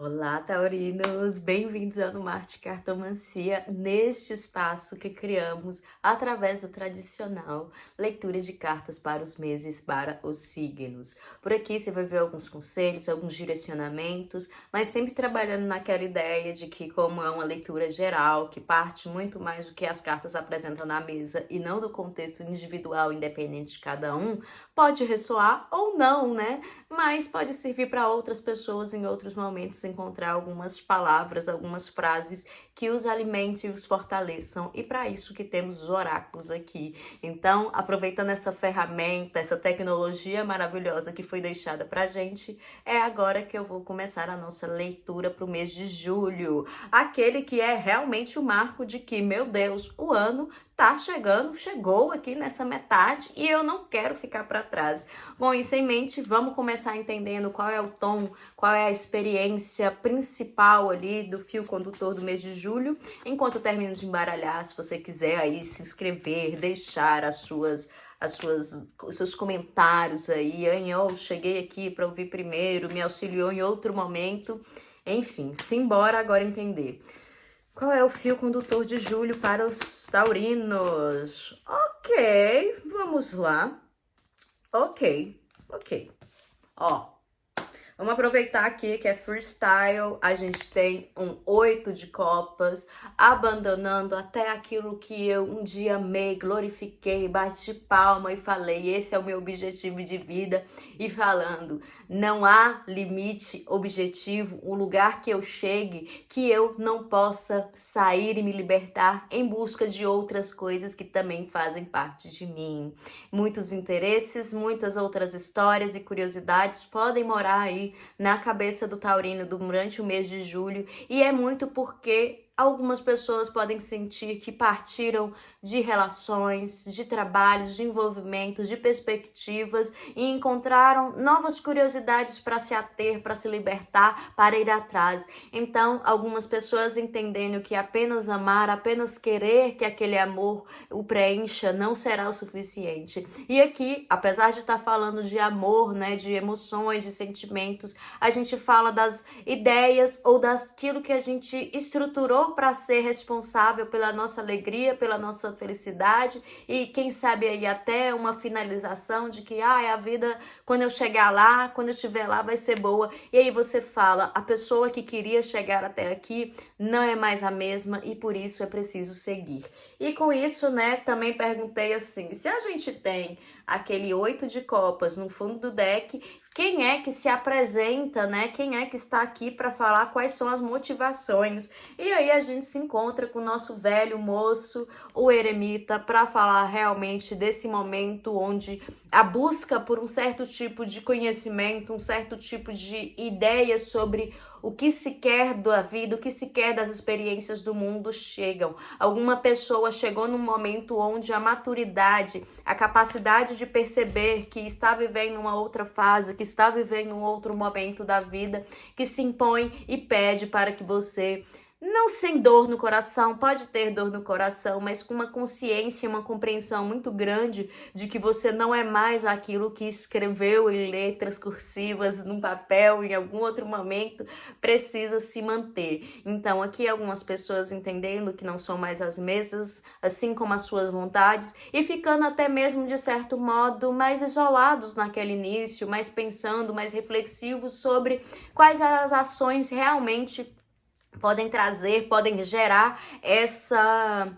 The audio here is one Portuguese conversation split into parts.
Olá, taurinos! Bem-vindos ao No Marte Cartomancia, neste espaço que criamos através do tradicional leitura de cartas para os meses, para os signos. Por aqui você vai ver alguns conselhos, alguns direcionamentos, mas sempre trabalhando naquela ideia de que, como é uma leitura geral, que parte muito mais do que as cartas apresentam na mesa e não do contexto individual independente de cada um, pode ressoar ou não, né? Mas pode servir para outras pessoas em outros momentos encontrar algumas palavras, algumas frases que os alimentem e os fortaleçam. E para isso que temos os oráculos aqui. Então, aproveitando essa ferramenta, essa tecnologia maravilhosa que foi deixada para a gente, é agora que eu vou começar a nossa leitura para o mês de julho. Aquele que é realmente o marco de que, meu Deus, o ano tá chegando, chegou aqui nessa metade e eu não quero ficar para trás. Com isso em mente, vamos começar entendendo qual é o tom, qual é a experiência principal ali do fio condutor do mês de julho. Enquanto eu termino de embaralhar, se você quiser aí se inscrever, deixar os seus comentários aí, cheguei aqui para ouvir primeiro, me auxiliou em outro momento. Enfim, simbora agora entender. Qual é o fio condutor de julho para os taurinos? Ok, vamos lá. Ok. Ó, vamos aproveitar aqui que é freestyle, a gente tem um 8 de copas, abandonando até aquilo que eu um dia amei, glorifiquei, bati palma e falei, esse é o meu objetivo de vida, e falando, não há limite objetivo, um lugar que eu chegue, que eu não possa sair e me libertar em busca de outras coisas que também fazem parte de mim. Muitos interesses, muitas outras histórias e curiosidades podem morar aí na cabeça do taurino durante o mês de julho, e é muito porque algumas pessoas podem sentir que partiram de relações, de trabalhos, de envolvimentos, de perspectivas e encontraram novas curiosidades para se ater, para se libertar, para ir atrás. Então, algumas pessoas entendendo que apenas amar, apenas querer que aquele amor o preencha não será o suficiente. E aqui, apesar de estar falando de amor, né, de emoções, de sentimentos, a gente fala das ideias ou daquilo que a gente estruturou para ser responsável pela nossa alegria, pela nossa felicidade e quem sabe aí até uma finalização de que a vida, quando eu chegar lá, quando eu estiver lá, vai ser boa. E aí você fala, a pessoa que queria chegar até aqui não é mais a mesma e por isso é preciso seguir. E com isso, né, também perguntei assim, se a gente tem aquele 8 de copas no fundo do deck, quem é que se apresenta, né? Quem é que está aqui para falar quais são as motivações? E aí a gente se encontra com o nosso velho moço, o eremita, para falar realmente desse momento onde a busca por um certo tipo de conhecimento, um certo tipo de ideia sobre o que se quer da vida, o que se quer das experiências do mundo chegam. Alguma pessoa chegou num momento onde a maturidade, a capacidade de perceber que está vivendo uma outra fase, que está vivendo um outro momento da vida, que se impõe e pede para que você, não sem dor no coração, pode ter dor no coração, mas com uma consciência, uma compreensão muito grande de que você não é mais aquilo que escreveu em letras cursivas, num papel, em algum outro momento, precisa se manter. Então, aqui algumas pessoas entendendo que não são mais as mesmas, assim como as suas vontades, e ficando até mesmo, de certo modo, mais isolados naquele início, mais pensando, mais reflexivos sobre quais as ações realmente podem trazer, podem gerar essa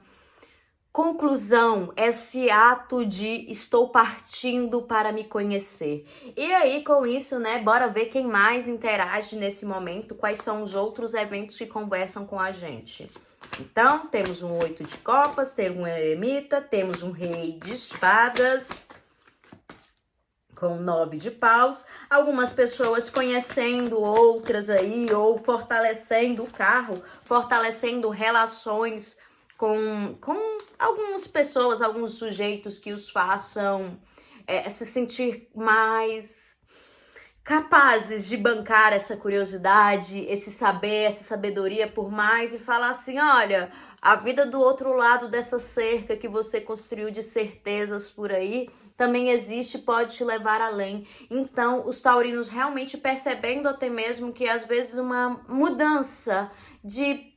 conclusão, esse ato de estou partindo para me conhecer. E aí, com isso, né, bora ver quem mais interage nesse momento, quais são os outros eventos que conversam com a gente. Então, temos um 8 de copas, temos um eremita, temos um rei de espadas com 9 de paus, algumas pessoas conhecendo outras aí, ou fortalecendo o carro, fortalecendo relações com algumas pessoas, alguns sujeitos que os façam se sentir mais capazes de bancar essa curiosidade, esse saber, essa sabedoria por mais e falar assim, olha, a vida do outro lado dessa cerca que você construiu de certezas por aí também existe, pode te levar além. Então, os taurinos realmente percebendo até mesmo que às vezes uma mudança de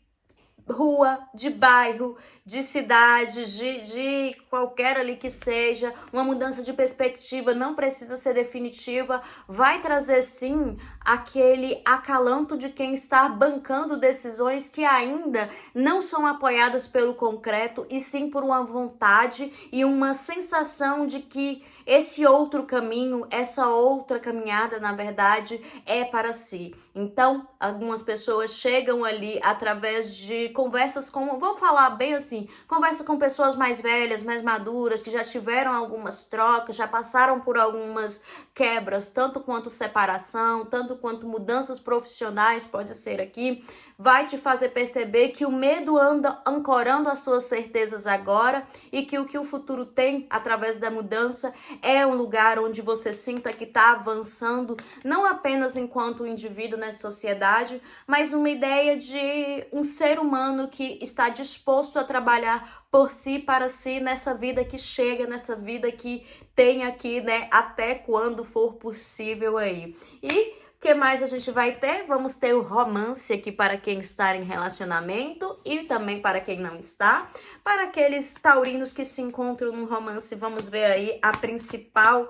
rua, de bairro, de cidade, de qualquer ali que seja, uma mudança de perspectiva não precisa ser definitiva, vai trazer sim aquele acalanto de quem está bancando decisões que ainda não são apoiadas pelo concreto e sim por uma vontade e uma sensação de que esse outro caminho, essa outra caminhada, na verdade, é para si. Então, algumas pessoas chegam ali através de conversas com, vou falar bem assim, conversa com pessoas mais velhas, mais maduras, que já tiveram algumas trocas, já passaram por algumas quebras, tanto quanto separação, tanto quanto mudanças profissionais, pode ser aqui, vai te fazer perceber que o medo anda ancorando as suas certezas agora e que o futuro tem através da mudança é um lugar onde você sinta que está avançando, não apenas enquanto indivíduo nessa sociedade, mas uma ideia de um ser humano que está disposto a trabalhar por si, para si, nessa vida que chega, nessa vida que tem aqui, né, até quando for possível aí. E o que mais a gente vai ter? Vamos ter o romance aqui para quem está em relacionamento e também para quem não está. Para aqueles taurinos que se encontram no romance, vamos ver aí a principal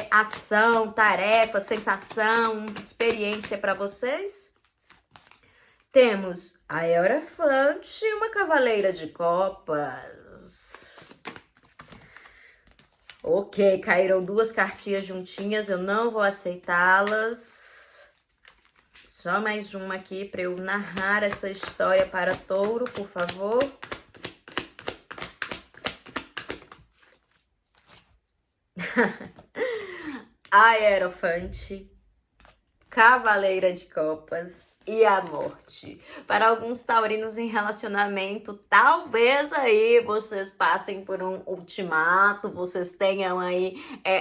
ação, tarefa, sensação, experiência para vocês. Temos a Hierophante e uma Cavaleira de Copas. Ok, caíram duas cartinhas juntinhas, eu não vou aceitá-las. Só mais uma aqui para eu narrar essa história para touro, por favor. A Hierophante, Cavaleira de Copas e a Morte. Para alguns taurinos em relacionamento, talvez aí vocês passem por um ultimato, vocês tenham aí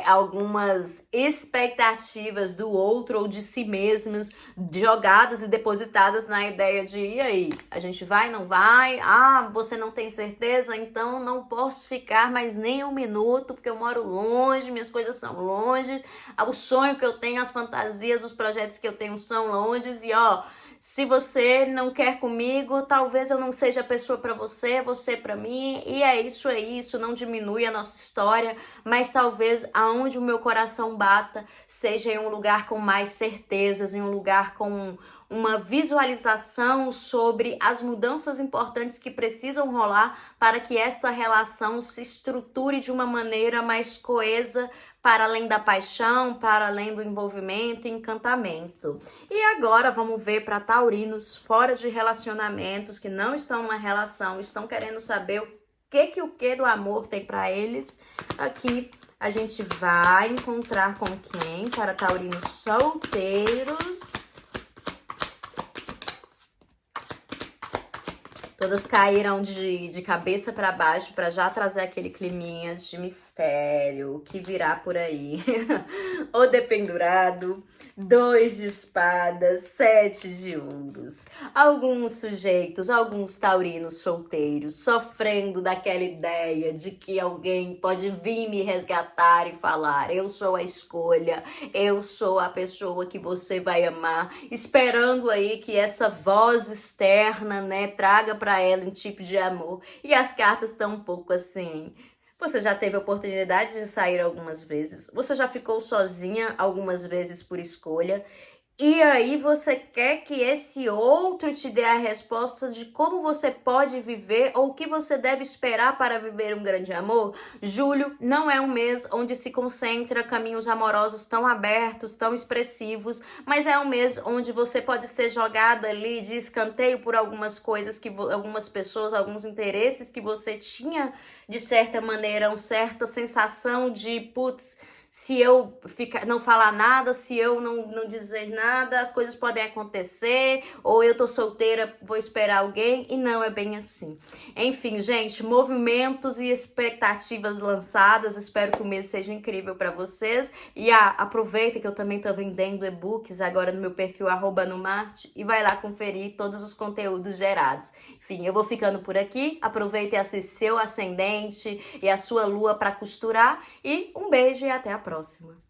algumas expectativas do outro ou de si mesmos jogadas e depositadas na ideia de, e aí, a gente vai, não vai? Ah, você não tem certeza? Então não posso ficar mais nem um minuto, porque eu moro longe, minhas coisas são longe, o sonho que eu tenho, as fantasias, os projetos que eu tenho são longes e ó, se você não quer comigo, talvez eu não seja a pessoa para você para mim, e é isso, não diminui a nossa história, mas talvez aonde o meu coração bata seja em um lugar com mais certezas, em um lugar com uma visualização sobre as mudanças importantes que precisam rolar para que esta relação se estruture de uma maneira mais coesa, para além da paixão, para além do envolvimento e encantamento. E agora vamos ver para taurinos fora de relacionamentos, que não estão numa relação, estão querendo saber o que do amor tem para eles. Aqui a gente vai encontrar com quem? Para taurinos solteiros. Todas caíram de cabeça para baixo para já trazer aquele climinha de mistério, o que virá por aí. O dependurado, 2 de espadas, 7 de ouros. Alguns sujeitos, alguns taurinos solteiros, sofrendo daquela ideia de que alguém pode vir me resgatar e falar, eu sou a escolha, eu sou a pessoa que você vai amar, esperando aí que essa voz externa, né, traga para ela um tipo de amor. E as cartas estão um pouco assim. Você já teve a oportunidade de sair algumas vezes. Você já ficou sozinha algumas vezes por escolha. E aí você quer que esse outro te dê a resposta de como você pode viver ou o que você deve esperar para viver um grande amor? Julho não é um mês onde se concentra caminhos amorosos tão abertos, tão expressivos, mas é um mês onde você pode ser jogada ali de escanteio por algumas coisas, algumas pessoas, alguns interesses que você tinha, de certa maneira, uma certa sensação de, putz, se eu não falar nada, se eu não dizer nada, as coisas podem acontecer, ou eu tô solteira, vou esperar alguém, e não é bem assim. Enfim, gente, movimentos e expectativas lançadas, espero que o mês seja incrível para vocês, e aproveita que eu também tô vendendo e-books agora no meu perfil @numarte, e vai lá conferir todos os conteúdos gerados. Enfim, eu vou ficando por aqui, aproveita e assiste seu ascendente e a sua lua para costurar, e um beijo e até a próxima.